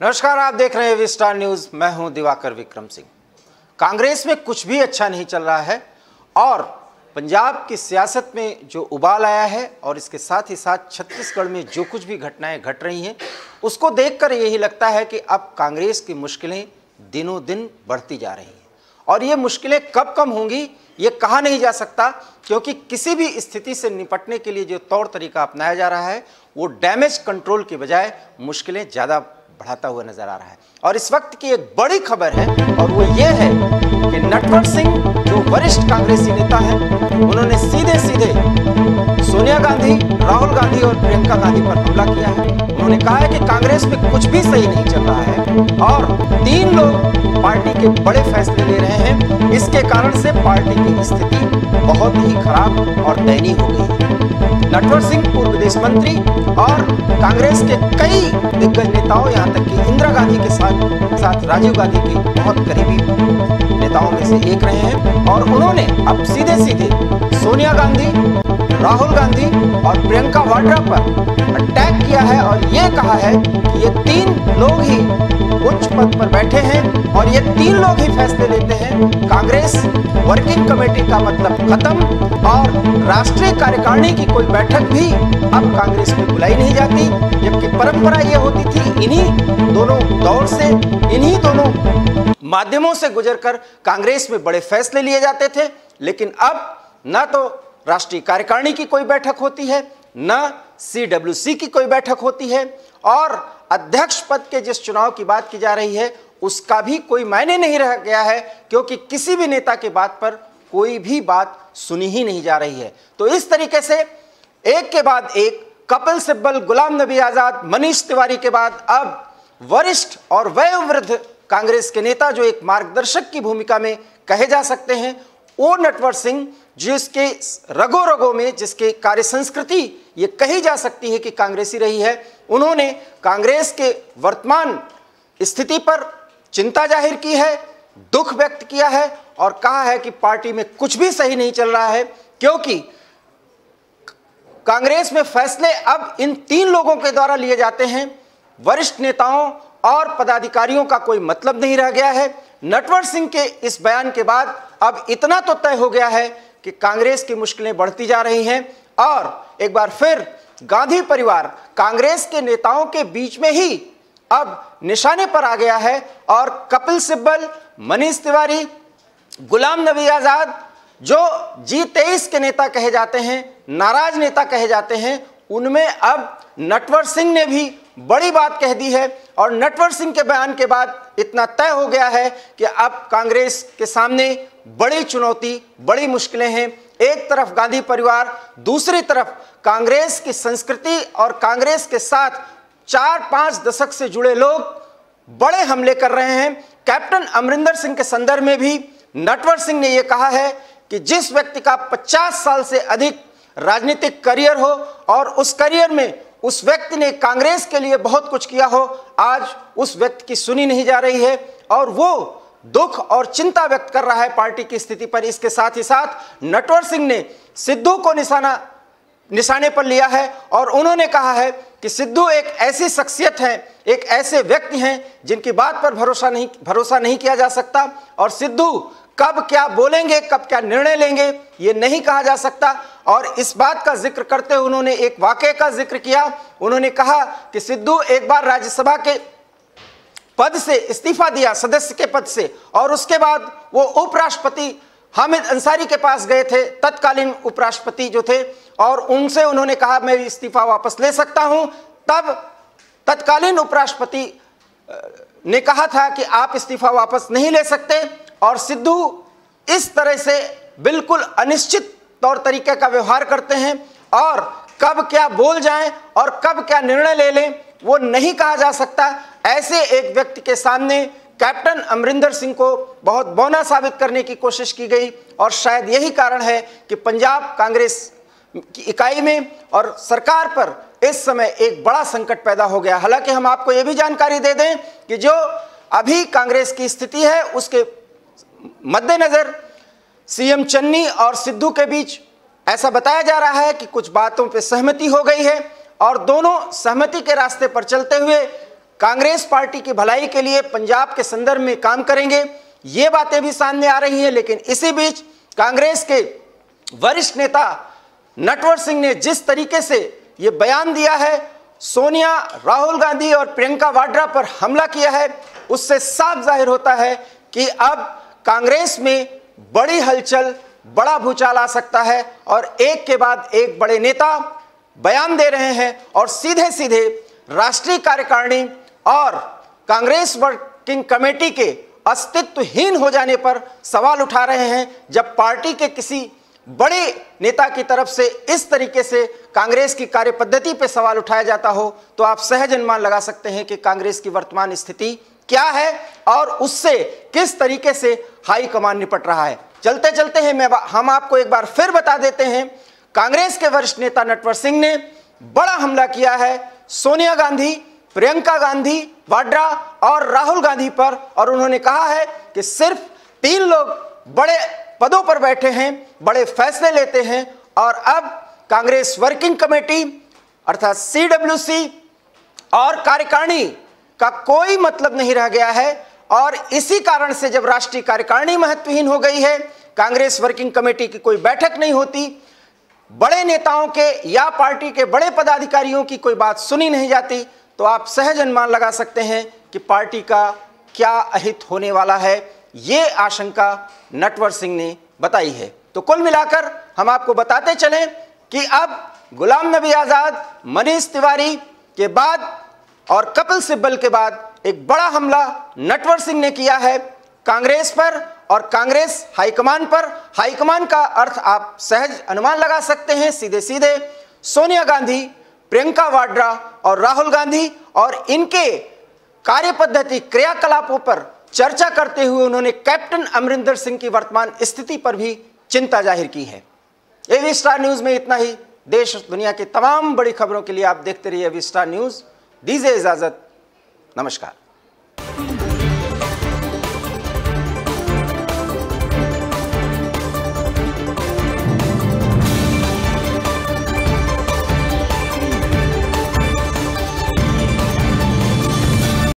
नमस्कार, आप देख रहे हैं विस्टार न्यूज। मैं हूं दिवाकर विक्रम सिंह। कांग्रेस में कुछ भी अच्छा नहीं चल रहा है और पंजाब की सियासत में जो उबाल आया है और इसके साथ ही साथ छत्तीसगढ़ में जो कुछ भी घटनाएं घट रही हैं उसको देखकर यही लगता है कि अब कांग्रेस की मुश्किलें दिनों दिन बढ़ती जा रही हैं और ये मुश्किलें कब कम होंगी ये कहा नहीं जा सकता, क्योंकि किसी भी स्थिति से निपटने के लिए जो तौर तरीका अपनाया जा रहा है वो डैमेज कंट्रोल की बजाय मुश्किलें ज़्यादा बढ़ाता हुआ नजर आ रहा है। और इस वक्त की एक बड़ी खबर है और वो ये है कि नटवर सिंह जो वरिष्ठ कांग्रेसी नेता हैं उन्होंने सीधे सीधे सोनिया गांधी, राहुल गांधी और प्रियंका गांधी पर हमला किया है। उन्होंने कहा है कि कांग्रेस में कुछ भी सही नहीं चल रहा है और 3 लोग पार्टी के बड़े फैसले ले रहे हैं। इसके कारण से पार्टी की स्थिति बहुत ही खराब और दयनीय हो गई है। नटवर सिंह पूर्व विदेश मंत्री और कांग्रेस के कई दिग्गज नेताओं, यहाँ तक कि इंदिरा गांधी के साथ राजीव गांधी के बहुत करीबी नेताओं में से एक रहे हैं और उन्होंने अब सीधे सीधे सोनिया गांधी, राहुल गांधी और प्रियंका वाड्रा पर अटैक किया है और ये कहा है कि ये 3 लोग ही उच्च पद पर बैठे हैं और ये 3 लोग ही फैसले लेते हैं। कांग्रेस वर्किंग कमेटी का मतलब खत्म और राष्ट्रीय कार्यकारिणी की कोई बैठक भी अब कांग्रेस में बुलाई नहीं जाती, जबकि परंपरा ये होती थी इन्हीं दोनों दौर से, इन्हीं दोनों माध्यमों से गुजरकर कांग्रेस में बड़े फैसले लिए जाते थे। लेकिन अब न तो राष्ट्रीय कार्यकारिणी की कोई बैठक होती है, न CWC की कोई बैठक होती है और अध्यक्ष पद के जिस चुनाव की बात की जा रही है उसका भी कोई मायने नहीं रह गया है, क्योंकि किसी भी नेता के बात पर कोई भी बात सुनी ही नहीं जा रही है। तो इस तरीके से एक के बाद एक कपिल सिब्बल, गुलाम नबी आजाद, मनीष तिवारी के बाद अब वरिष्ठ और वयोवृद्ध कांग्रेस के नेता जो एक मार्गदर्शक की भूमिका में कहे जा सकते हैं, वो नटवर सिंह, जिसके रगों रगों में, जिसके कार्य संस्कृति ये कही जा सकती है कि कांग्रेसी रही है, उन्होंने कांग्रेस के वर्तमान स्थिति पर चिंता जाहिर की है, दुख व्यक्त किया है और कहा है कि पार्टी में कुछ भी सही नहीं चल रहा है, क्योंकि कांग्रेस में फैसले अब इन 3 लोगों के द्वारा लिए जाते हैं। वरिष्ठ नेताओं और पदाधिकारियों का कोई मतलब नहीं रह गया है। नटवर सिंह के इस बयान के बाद अब इतना तो तय हो गया है कि कांग्रेस की मुश्किलें बढ़ती जा रही हैं और एक बार फिर गांधी परिवार कांग्रेस के नेताओं के बीच में ही अब निशाने पर आ गया है और कपिल सिब्बल, मनीष तिवारी, गुलाम नबी आजाद जो G23 के नेता कहे जाते हैं, नाराज नेता कहे जाते हैं, उनमें अब नटवर सिंह ने भी बड़ी बात कह दी है और नटवर सिंह के बयान के बाद इतना तय हो गया है कि अब कांग्रेस के सामने बड़ी चुनौती, बड़ी मुश्किलें हैं। एक तरफ गांधी परिवार, दूसरी तरफ कांग्रेस की संस्कृति और कांग्रेस के साथ 4-5 दशक से जुड़े लोग बड़े हमले कर रहे हैं। कैप्टन अमरिंदर सिंह के संदर्भ में भी नटवर सिंह ने यह कहा है कि जिस व्यक्ति का 50 साल से अधिक राजनीतिक करियर हो और उस करियर में उस व्यक्ति ने कांग्रेस के लिए बहुत कुछ किया हो, आज उस व्यक्ति की सुनी नहीं जा रही है और वो दुख और चिंता व्यक्त कर रहा है पार्टी की स्थिति पर। इसके साथ ही साथ नटवर सिंह ने सिद्धू को निशाने पर लिया है और उन्होंने कहा है कि सिद्धू एक ऐसी शख्सियत है, एक ऐसे व्यक्ति हैं जिनकी बात पर भरोसा नहीं किया जा सकता और सिद्धू कब क्या बोलेंगे, कब क्या निर्णय लेंगे ये नहीं कहा जा सकता। और इस बात का जिक्र करते हुए उन्होंने एक वाकये का जिक्र किया। उन्होंने कहा कि सिद्धू एक बार राज्यसभा के पद से इस्तीफा दिया, सदस्य के पद से, और उसके बाद वो उपराष्ट्रपति हामिद अंसारी के पास गए थे, तत्कालीन उपराष्ट्रपति जो थे, और उनसे उन्होंने कहा मैं इस्तीफा वापस ले सकता हूं। तब तत्कालीन उपराष्ट्रपति ने कहा था कि आप इस्तीफा वापस नहीं ले सकते और सिद्धू इस तरह से बिल्कुल अनिश्चित तौर तरीके का व्यवहार करते हैं और कब क्या बोल जाएं और कब क्या निर्णय ले लें वो नहीं कहा जा सकता। ऐसे एक व्यक्ति के सामने कैप्टन अमरिंदर सिंह को बहुत बौना साबित करने की कोशिश की गई और शायद यही कारण है कि पंजाब कांग्रेस की इकाई में और सरकार पर इस समय एक बड़ा संकट पैदा हो गया। हालांकि हम आपको यह भी जानकारी दे दें कि जो अभी कांग्रेस की स्थिति है उसके मद्देनजर सीएम चन्नी और सिद्धू के बीच ऐसा बताया जा रहा है कि कुछ बातों पे सहमति हो गई है और दोनों सहमति के रास्ते पर चलते हुए कांग्रेस पार्टी की भलाई के लिए पंजाब के संदर्भ में काम करेंगे, ये बातें भी सामने आ रही हैं। लेकिन इसी बीच कांग्रेस के वरिष्ठ नेता नटवर सिंह ने जिस तरीके से ये बयान दिया है, सोनिया, राहुल गांधी और प्रियंका वाड्रा पर हमला किया है, उससे साफ जाहिर होता है कि अब कांग्रेस में बड़ी हलचल, बड़ा भूचाल आ सकता है और एक के बाद एक बड़े नेता बयान दे रहे हैं और सीधे सीधे राष्ट्रीय कार्यकारिणी और कांग्रेस वर्किंग कमेटी के अस्तित्वहीन हो जाने पर सवाल उठा रहे हैं। जब पार्टी के किसी बड़े नेता की तरफ से इस तरीके से कांग्रेस की कार्यपद्धति पर सवाल उठाया जाता हो तो आप सहज अनुमान लगा सकते हैं कि कांग्रेस की वर्तमान स्थिति क्या है और उससे किस तरीके से हाईकमान निपट रहा है। चलते चलते हैं हम आपको एक बार फिर बता देते हैं, कांग्रेस के वरिष्ठ नेता नटवर सिंह ने बड़ा हमला किया है सोनिया गांधी, प्रियंका गांधी वाड्रा और राहुल गांधी पर, और उन्होंने कहा है कि सिर्फ 3 लोग बड़े पदों पर बैठे हैं, बड़े फैसले लेते हैं और अब कांग्रेस वर्किंग कमेटी अर्थात CWC और कार्यकारिणी का कोई मतलब नहीं रह गया है। और इसी कारण से जब राष्ट्रीय कार्यकारिणी महत्वहीन हो गई है, कांग्रेस वर्किंग कमेटी की कोई बैठक नहीं होती, बड़े नेताओं के या पार्टी के बड़े पदाधिकारियों की कोई बात सुनी नहीं जाती, तो आप सहज अनुमान लगा सकते हैं कि पार्टी का क्या अहित होने वाला है। ये आशंका नटवर सिंह ने बताई है। तो कुल मिलाकर हम आपको बताते चलें कि अब गुलाम नबी आजाद, मनीष तिवारी के बाद और कपिल सिब्बल के बाद एक बड़ा हमला नटवर सिंह ने किया है कांग्रेस पर और कांग्रेस हाईकमान पर। हाईकमान का अर्थ आप सहज अनुमान लगा सकते हैं, सीधे सीधे सोनिया गांधी, प्रियंका वाड्रा और राहुल गांधी, और इनके कार्यपद्धति, क्रियाकलापों पर चर्चा करते हुए उन्होंने कैप्टन अमरिंदर सिंह की वर्तमान स्थिति पर भी चिंता जाहिर की है। एवी स्टार न्यूज में इतना ही। देश दुनिया की तमाम बड़ी खबरों के लिए आप देखते रहिए एवी स्टार न्यूज। दीजिए इजाजत, नमस्कार।